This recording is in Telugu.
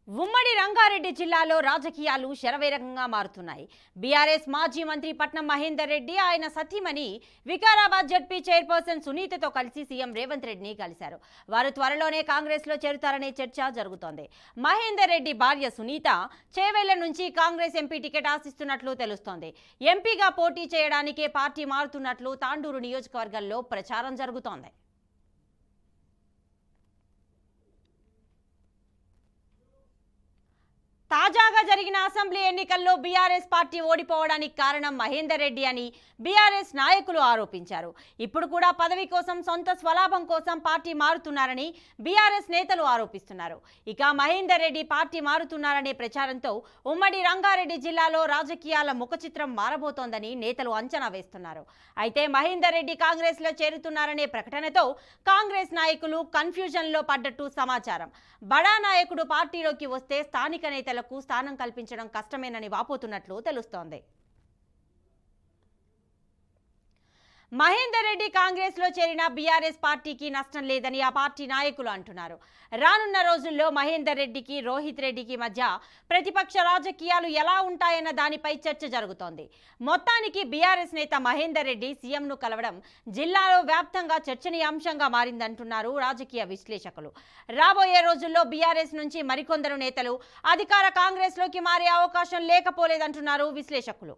ఉమ్మడి రంగారెడ్డి జిల్లాలో రాజకీయాలు శరవేగంగా మారుతున్నాయి. బీఆర్ఎస్ మాజీ మంత్రి పట్నం మహేందర్ రెడ్డి ఆయన సతీమణి వికారాబాద్ జడ్పీ చైర్పర్సన్ సునీతతో కలిసి సీఎం రేవంత్ రెడ్డిని కలిశారు. వారు త్వరలోనే కాంగ్రెస్లో చేరుతారనే చర్చ జరుగుతోంది. మహేందర్ రెడ్డి భార్య సునీత చేవెళ్ల నుంచి కాంగ్రెస్ ఎంపీ టికెట్ ఆశిస్తున్నట్లు తెలుస్తోంది. ఎంపీగా పోటీ చేయడానికే పార్టీ మారుతున్నట్లు తాండూరు నియోజకవర్గంలో ప్రచారం జరుగుతోంది. తాజాగా జరిగిన అసెంబ్లీ ఎన్నికల్లో బీఆర్ఎస్ పార్టీ ఓడిపోవడానికి కారణం మహేందర్ రెడ్డి అని బీఆర్ఎస్ నాయకులు ఆరోపించారు. ఇప్పుడు కూడా పదవి కోసం, సొంత స్వలాభం కోసం పార్టీ మారుతున్నారని బీఆర్ఎస్ నేతలు ఆరోపిస్తున్నారు. ఇక మహేందర్ రెడ్డి పార్టీ మారుతున్నారనే ప్రచారంతో ఉమ్మడి రంగారెడ్డి జిల్లాలో రాజకీయాల ముఖచిత్రం మారబోతోందని నేతలు అంచనా వేస్తున్నారు. అయితే మహేందర్ రెడ్డి కాంగ్రెస్లో చేరుతున్నారనే ప్రకటనతో కాంగ్రెస్ నాయకులు కన్ఫ్యూజన్లో పడ్డట్టు సమాచారం. బడా నాయకుడు పార్టీలోకి వస్తే స్థానిక నేతలకు స్థానం కల్పించడం కష్టమేనని వాపోతున్నట్లు తెలుస్తోంది. మహేందర్ రెడ్డి కాంగ్రెస్ లో చేరిన బీఆర్ఎస్ పార్టీకి నష్టం లేదని ఆ పార్టీ నాయకులు అంటున్నారు. రానున్న రోజుల్లో మహేందర్ రెడ్డికి, రోహిత్ రెడ్డికి మధ్య ప్రతిపక్ష రాజకీయాలు ఎలా ఉంటాయన్న దానిపై చర్చ జరుగుతోంది. మొత్తానికి బీఆర్ఎస్ నేత మహేందర్ రెడ్డి సీఎంను కలవడం జిల్లాలో వ్యాప్తంగా చర్చనీయాంశంగా మారిందంటున్నారు రాజకీయ విశ్లేషకులు. రాబోయే రోజుల్లో బీఆర్ఎస్ నుంచి మరికొందరు నేతలు అధికార కాంగ్రెస్ లోకి మారే అవకాశం లేకపోలేదంటున్నారు విశ్లేషకులు.